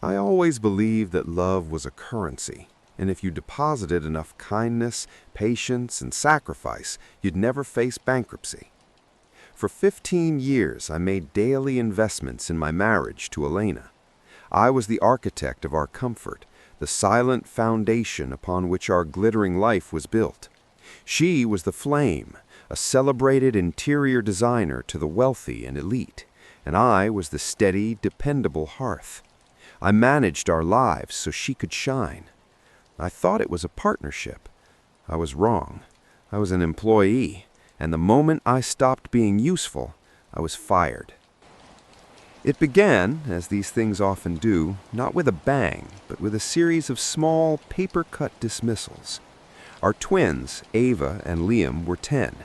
I always believed that love was a currency, and if you deposited enough kindness, patience, and sacrifice, you'd never face bankruptcy. For 15 years, I made daily investments in my marriage to Elena. I was the architect of our comfort, the silent foundation upon which our glittering life was built. She was the flame, a celebrated interior designer to the wealthy and elite, and I was the steady, dependable hearth. I managed our lives so she could shine. I thought it was a partnership. I was wrong. I was an employee, and the moment I stopped being useful, I was fired. It began, as these things often do, not with a bang, but with a series of small, paper-cut dismissals. Our twins, Ava and Liam, were 10.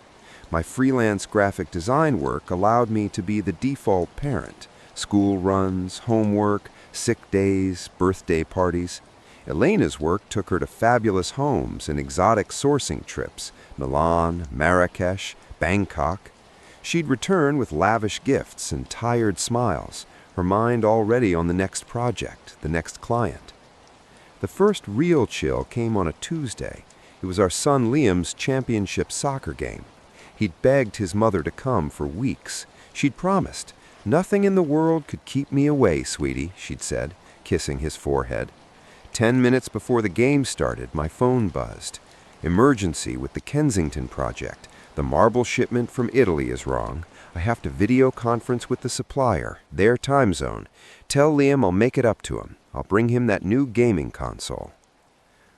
My freelance graphic design work allowed me to be the default parent. School runs, homework, sick days, birthday parties. Elena's work took her to fabulous homes and exotic sourcing trips, Milan, Marrakesh, Bangkok. She'd return with lavish gifts and tired smiles, her mind already on the next project, the next client. The first real chill came on a Tuesday. It was our son Liam's championship soccer game. He'd begged his mother to come for weeks. She'd promised. "Nothing in the world could keep me away, sweetie," she'd said, kissing his forehead. 10 minutes before the game started, my phone buzzed. Emergency with the Kensington project. The marble shipment from Italy is wrong. I have to video conference with the supplier, their time zone. Tell Liam I'll make it up to him. I'll bring him that new gaming console.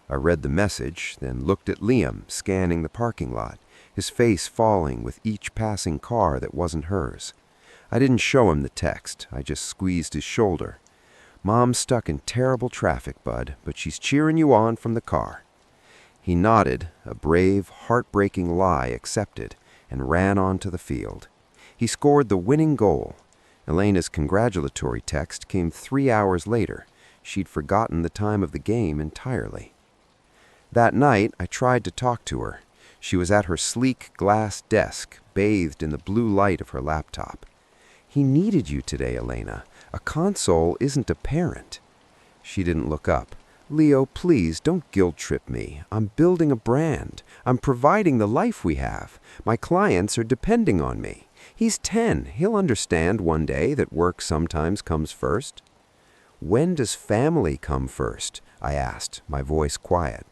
I read the message, then looked at Liam, scanning the parking lot, his face falling with each passing car that wasn't hers. I didn't show him the text. I just squeezed his shoulder. "Mom's stuck in terrible traffic, bud, but she's cheering you on from the car." He nodded, a brave, heartbreaking lie accepted, and ran onto the field. He scored the winning goal. Elena's congratulatory text came 3 hours later. She'd forgotten the time of the game entirely. That night, I tried to talk to her. She was at her sleek glass desk, bathed in the blue light of her laptop. "He needed you today, Elena. A console isn't a parent." She didn't look up. "Leo, please don't guilt-trip me. I'm building a brand. I'm providing the life we have. My clients are depending on me. He's 10. He'll understand one day that work sometimes comes first." "When does family come first?" I asked, my voice quiet.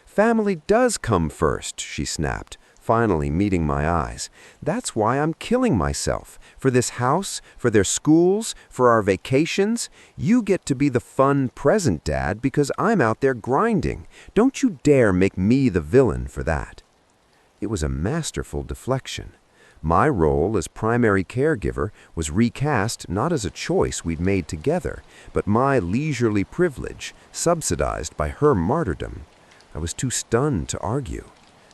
"Family does come first," she snapped, finally meeting my eyes. "That's why I'm killing myself. For this house, for their schools, for our vacations. You get to be the fun present dad because I'm out there grinding. Don't you dare make me the villain for that." It was a masterful deflection. My role as primary caregiver was recast not as a choice we'd made together, but my leisurely privilege, subsidized by her martyrdom. I was too stunned to argue.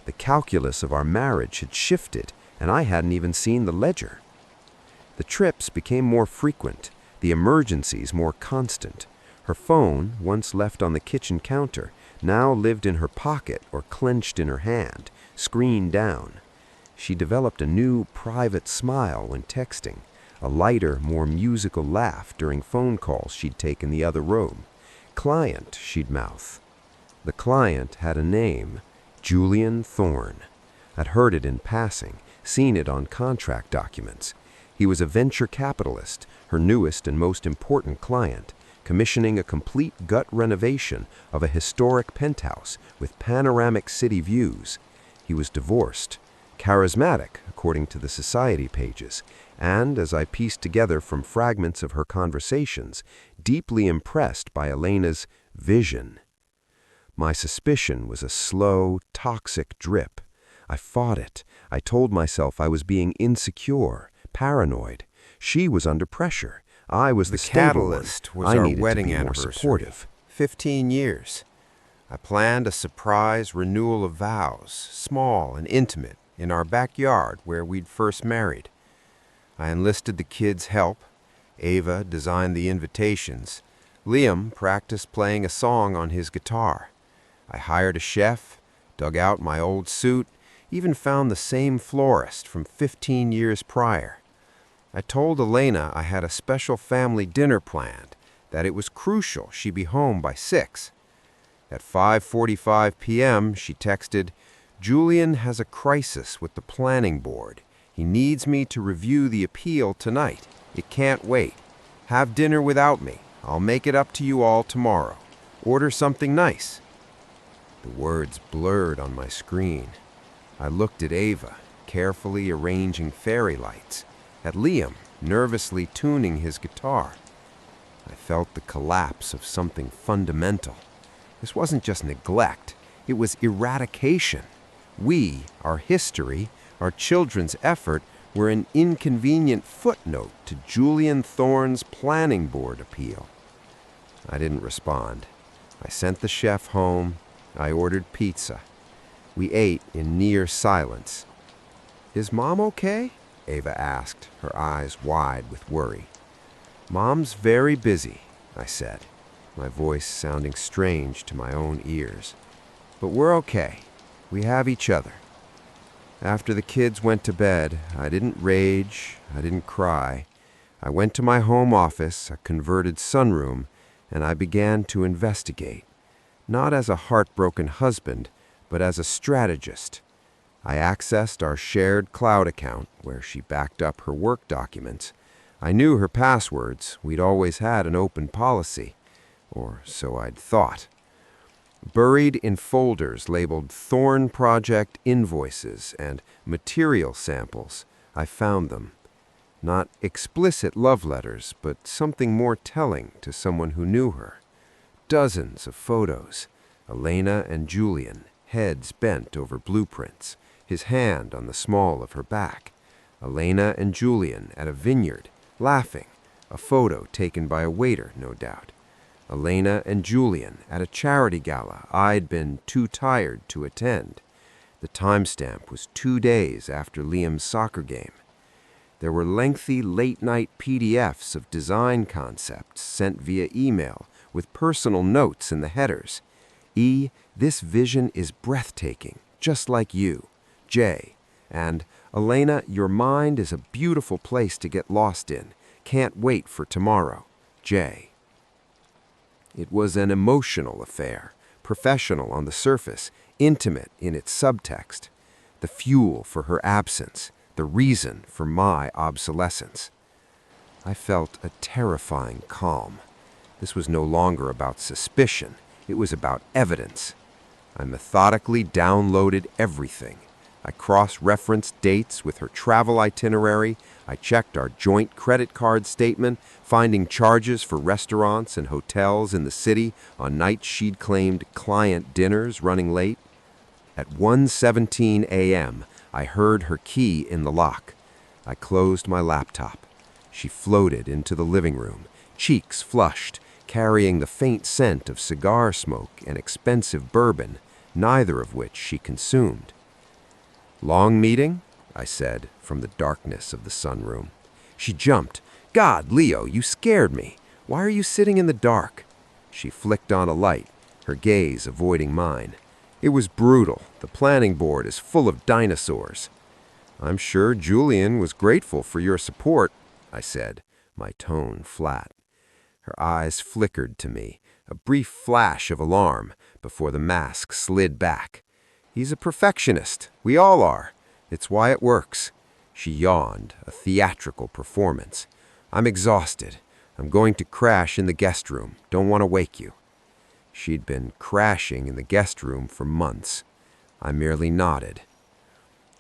The calculus of our marriage had shifted, and I hadn't even seen the ledger. The trips became more frequent, the emergencies more constant. Her phone, once left on the kitchen counter, now lived in her pocket or clenched in her hand, screen down. She developed a new private smile when texting, a lighter, more musical laugh during phone calls she'd take in the other room. "Client," she'd mouth. The client had a name, Julian Thorne. I'd heard it in passing, seen it on contract documents. He was a venture capitalist, her newest and most important client, commissioning a complete gut renovation of a historic penthouse with panoramic city views. He was divorced, charismatic, according to the society pages, and, as I pieced together from fragments of her conversations, deeply impressed by Elena's vision. My suspicion was a slow, toxic drip. I fought it. I told myself I was being insecure, paranoid. She was under pressure. I was the catalyst. Was I our needed wedding to be more anniversary. supportive. 15 years. I planned a surprise renewal of vows, small and intimate, in our backyard where we'd first married. I enlisted the kids' help. Ava designed the invitations. Liam practiced playing a song on his guitar. I hired a chef, dug out my old suit, even found the same florist from 15 years prior. I told Elena I had a special family dinner planned, that it was crucial she be home by 6. At 5:45 p.m., she texted, "Julian has a crisis with the planning board. He needs me to review the appeal tonight. It can't wait. Have dinner without me. I'll make it up to you all tomorrow. Order something nice." The words blurred on my screen. I looked at Ava, carefully arranging fairy lights, at Liam, nervously tuning his guitar. I felt the collapse of something fundamental. This wasn't just neglect, it was eradication. We, our history, our children's effort, were an inconvenient footnote to Julian Thorne's planning board appeal. I didn't respond. I sent the chef home. I ordered pizza. We ate in near silence. "Is Mom okay?" Ava asked, her eyes wide with worry. "Mom's very busy," I said, my voice sounding strange to my own ears. "But we're okay. We have each other." After the kids went to bed, I didn't rage, I didn't cry. I went to my home office, a converted sunroom, and I began to investigate, not as a heartbroken husband, but as a strategist. I accessed our shared cloud account, where she backed up her work documents. I knew her passwords. We'd always had an open policy, or so I'd thought. Buried in folders labeled Thorne Project invoices and material samples, I found them. Not explicit love letters, but something more telling to someone who knew her. Dozens of photos. Elena and Julian, heads bent over blueprints, his hand on the small of her back. Elena and Julian at a vineyard, laughing, a photo taken by a waiter, no doubt. Elena and Julian at a charity gala I'd been too tired to attend. The timestamp was 2 days after Liam's soccer game. There were lengthy late-night PDFs of design concepts sent via email with personal notes in the headers. E, this vision is breathtaking, just like you. J, and Elena, your mind is a beautiful place to get lost in. Can't wait for tomorrow. J. It was an emotional affair, professional on the surface, intimate in its subtext. The fuel for her absence, the reason for my obsolescence. I felt a terrifying calm. This was no longer about suspicion. It was about evidence. I methodically downloaded everything. I cross-referenced dates with her travel itinerary. I checked our joint credit card statement, finding charges for restaurants and hotels in the city on nights she'd claimed client dinners running late. At 1:17 a.m., I heard her key in the lock. I closed my laptop. She floated into the living room, cheeks flushed, carrying the faint scent of cigar smoke and expensive bourbon, neither of which she consumed. "Long meeting?" I said from the darkness of the sunroom. She jumped. "God, Leo, you scared me. Why are you sitting in the dark?" She flicked on a light, her gaze avoiding mine. "It was brutal. The planning board is full of dinosaurs." "I'm sure Julian was grateful for your support," I said, my tone flat. Her eyes flickered to me, a brief flash of alarm, before the mask slid back. "He's a perfectionist. We all are. It's why it works." She yawned, a theatrical performance. "I'm exhausted. I'm going to crash in the guest room. Don't want to wake you." She'd been crashing in the guest room for months. I merely nodded.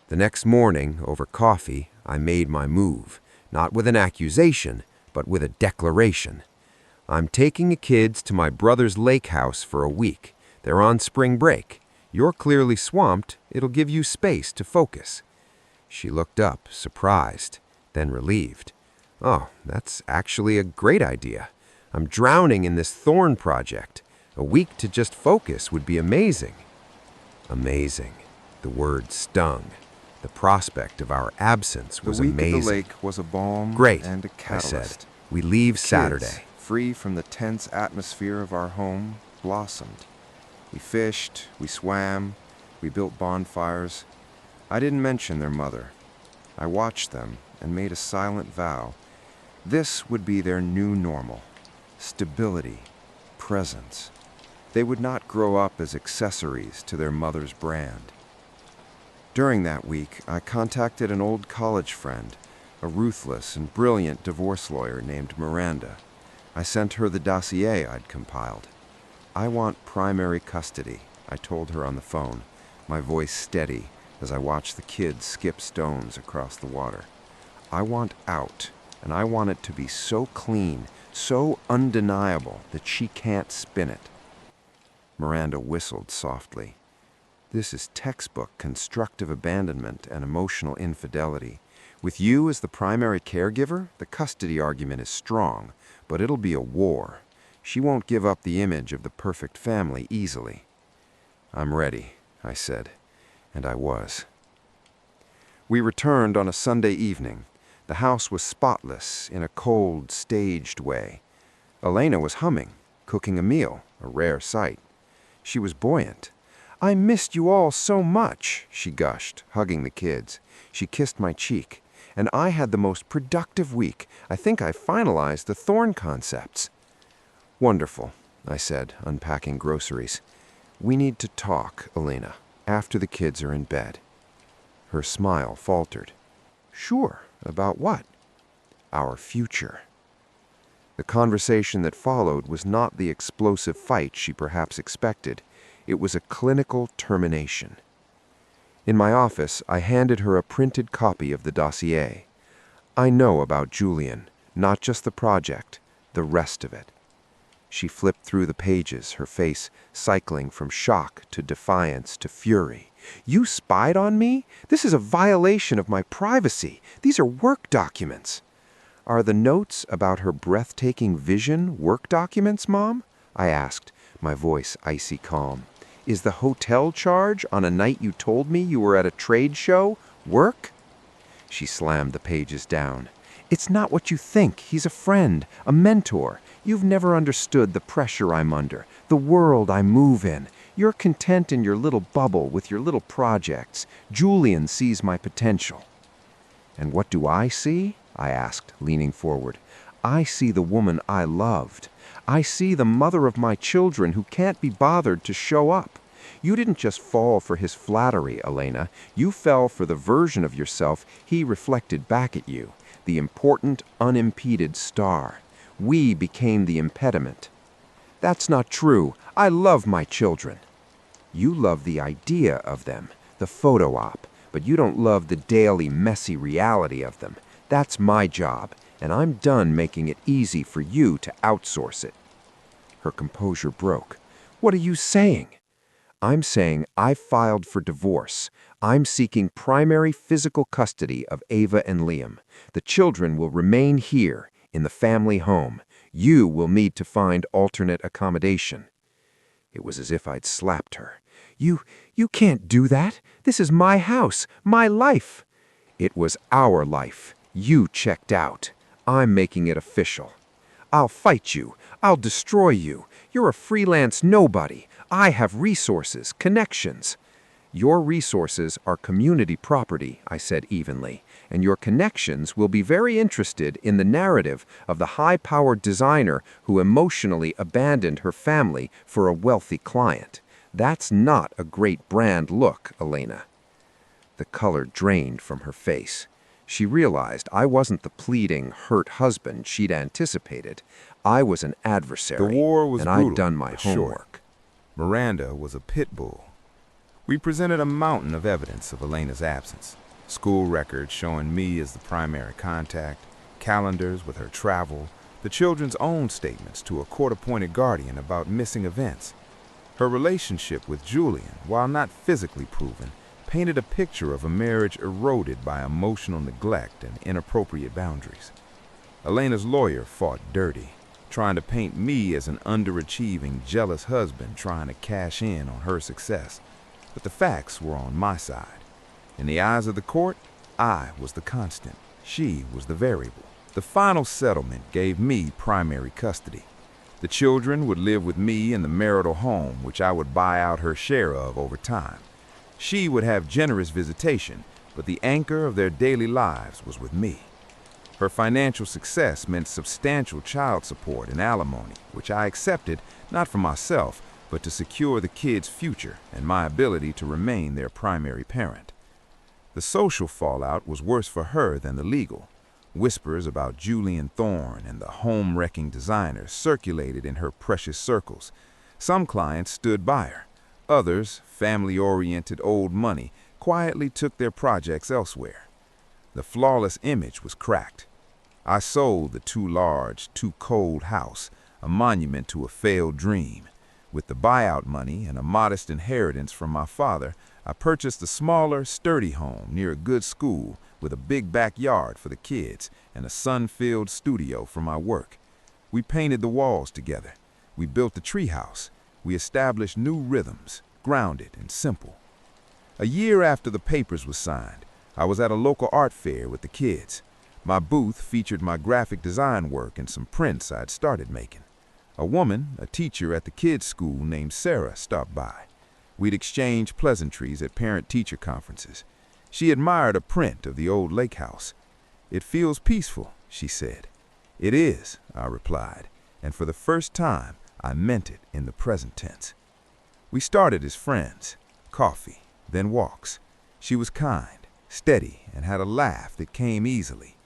The next morning, over coffee, I made my move, not with an accusation, but with a declaration. "I'm taking the kids to my brother's lake house for a week. They're on spring break. You're clearly swamped. It'll give you space to focus." She looked up, surprised, then relieved. "Oh, that's actually a great idea. I'm drowning in this Thorne project. A week to just focus would be amazing." Amazing. The word stung. The prospect of our absence was amazing. The week at the lake was a balm "Great," and a I catalyst. said. "We leave Kids, Saturday." free from the tense atmosphere of our home, blossomed. We fished, we swam, we built bonfires. I didn't mention their mother. I watched them and made a silent vow. This would be their new normal. stability, presence. They would not grow up as accessories to their mother's brand. During that week, I contacted an old college friend, a ruthless and brilliant divorce lawyer named Miranda. I sent her the dossier I'd compiled. "I want primary custody," I told her on the phone, my voice steady as I watched the kids skip stones across the water. "I want out, and I want it to be so clean, so undeniable that she can't spin it." Miranda whistled softly. "This is textbook constructive abandonment and emotional infidelity. With you as the primary caregiver, the custody argument is strong, but it'll be a war. She won't give up the image of the perfect family easily." "I'm ready," I said, and I was. We returned on a Sunday evening. The house was spotless in a cold, staged way. Elena was humming, cooking a meal, a rare sight. She was buoyant. "I missed you all so much," she gushed, hugging the kids. She kissed my cheek. "And I had the most productive week. I think I finalized the thorn concepts." "Wonderful," I said, unpacking groceries. "We need to talk, Elena, after the kids are in bed." Her smile faltered. "Sure, about what?" "Our future." The conversation that followed was not the explosive fight she perhaps expected. It was a clinical termination. In my office, I handed her a printed copy of the dossier. "I know about Julian, not just the project, the rest of it." She flipped through the pages, her face cycling from shock to defiance to fury. "You spied on me? This is a violation of my privacy. These are work documents." "Are the notes about her breathtaking vision work documents, Mom?" I asked, my voice icy calm. "Is the hotel charge on a night you told me you were at a trade show work?" She slammed the pages down. "It's not what you think. He's a friend, a mentor. You've never understood the pressure I'm under, the world I move in. You're content in your little bubble with your little projects. Julian sees my potential." "And what do I see?" I asked, leaning forward. "I see the woman I loved. I see the mother of my children who can't be bothered to show up. You didn't just fall for his flattery, Elena. You fell for the version of yourself he reflected back at you, the important, unimpeded star. We became the impediment." "That's not true. I love my children." "You love the idea of them, the photo op, but you don't love the daily, messy reality of them. That's my job, and I'm done making it easy for you to outsource it." Her composure broke. "What are you saying?" "I'm saying I filed for divorce. I'm seeking primary physical custody of Ava and Liam. The children will remain here, in the family home. You will need to find alternate accommodation." It was as if I'd slapped her. You can't do that. This is my house, my life." "It was our life. You checked out. I'm making it official." "I'll fight you. I'll destroy you. You're a freelance nobody. I have resources, connections." "Your resources are community property," I said evenly, "and your connections will be very interested in the narrative of the high-powered designer who emotionally abandoned her family for a wealthy client. That's not a great brand look, Elena." The color drained from her face. She realized I wasn't the pleading, hurt husband she'd anticipated. I was an adversary, The war was and brutal, I'd done my but homework. short. Miranda was a pit bull. We presented a mountain of evidence of Elena's absence. School records showing me as the primary contact, calendars with her travel, the children's own statements to a court-appointed guardian about missing events. Her relationship with Julian, while not physically proven, painted a picture of a marriage eroded by emotional neglect and inappropriate boundaries. Elena's lawyer fought dirty, trying to paint me as an underachieving, jealous husband trying to cash in on her success. But the facts were on my side. In the eyes of the court, I was the constant. She was the variable. The final settlement gave me primary custody. The children would live with me in the marital home, which I would buy out her share of over time. She would have generous visitation, but the anchor of their daily lives was with me. Her financial success meant substantial child support and alimony, which I accepted not for myself, but to secure the kids' future and my ability to remain their primary parent. The social fallout was worse for her than the legal. Whispers about Julian Thorne and the home-wrecking designer circulated in her precious circles. Some clients stood by her. Others, family-oriented old money, quietly took their projects elsewhere. The flawless image was cracked. I sold the too large, too cold house, a monument to a failed dream. With the buyout money and a modest inheritance from my father, I purchased a smaller, sturdy home near a good school with a big backyard for the kids and a sun-filled studio for my work. We painted the walls together. We built the treehouse. We established new rhythms, grounded and simple. A year after the papers were signed, I was at a local art fair with the kids. My booth featured my graphic design work and some prints I'd started making. A woman, a teacher at the kids' school named Sarah, stopped by. We'd exchanged pleasantries at parent-teacher conferences. She admired a print of the old lake house. "It feels peaceful," she said. "It is," I replied, and for the first time, I meant it in the present tense. We started as friends, coffee, then walks. She was kind, steady, and had a laugh that came easily.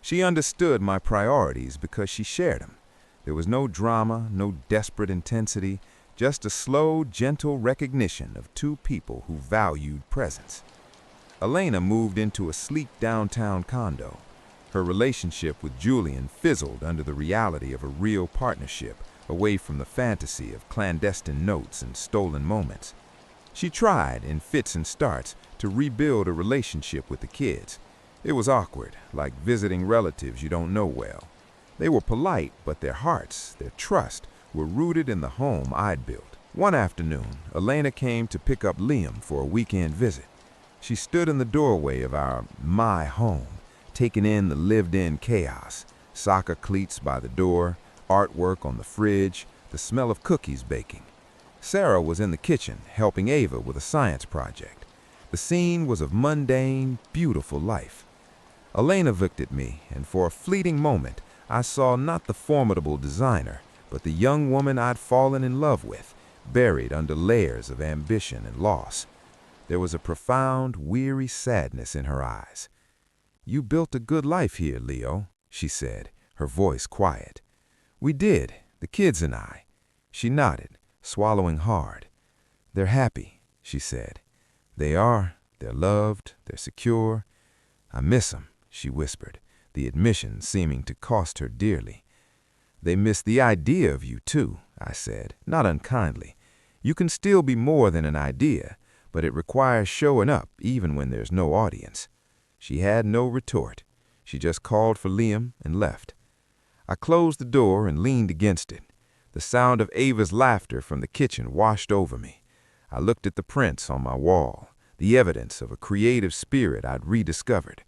She understood my priorities because she shared them. There was no drama, no desperate intensity, just a slow, gentle recognition of two people who valued presence. Elena moved into a sleek downtown condo. Her relationship with Julian fizzled under the reality of a real partnership, away from the fantasy of clandestine notes and stolen moments. She tried, in fits and starts, to rebuild a relationship with the kids. It was awkward, like visiting relatives you don't know well. They were polite, but their hearts, their trust, were rooted in the home I'd built. One afternoon, Elena came to pick up Liam for a weekend visit. She stood in the doorway of my home, taking in the lived-in chaos, soccer cleats by the door, artwork on the fridge, the smell of cookies baking. Sarah was in the kitchen, helping Ava with a science project. The scene was of mundane, beautiful life. Elena looked at me, and for a fleeting moment, I saw not the formidable designer, but the young woman I'd fallen in love with, buried under layers of ambition and loss. There was a profound, weary sadness in her eyes. "You built a good life here, Leo," she said, her voice quiet. "We did, the kids and I." She nodded, swallowing hard. "They're happy," she said. "They are. They're loved. They're secure. I miss 'em," she whispered, the admission seeming to cost her dearly. "They miss the idea of you, too," I said, not unkindly. "You can still be more than an idea, but it requires showing up even when there's no audience." She had no retort. She just called for Liam and left. I closed the door and leaned against it. The sound of Ava's laughter from the kitchen washed over me. I looked at the prints on my wall, the evidence of a creative spirit I'd rediscovered.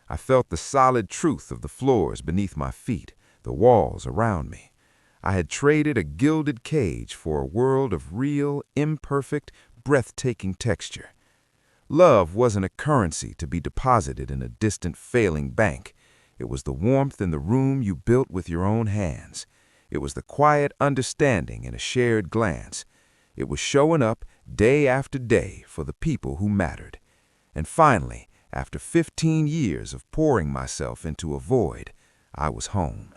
I felt the solid truth of the floors beneath my feet, the walls around me. I had traded a gilded cage for a world of real, imperfect, breathtaking texture. Love wasn't a currency to be deposited in a distant, failing bank. It was the warmth in the room you built with your own hands. It was the quiet understanding in a shared glance. It was showing up day after day for the people who mattered. And finally, after 15 years of pouring myself into a void, I was home.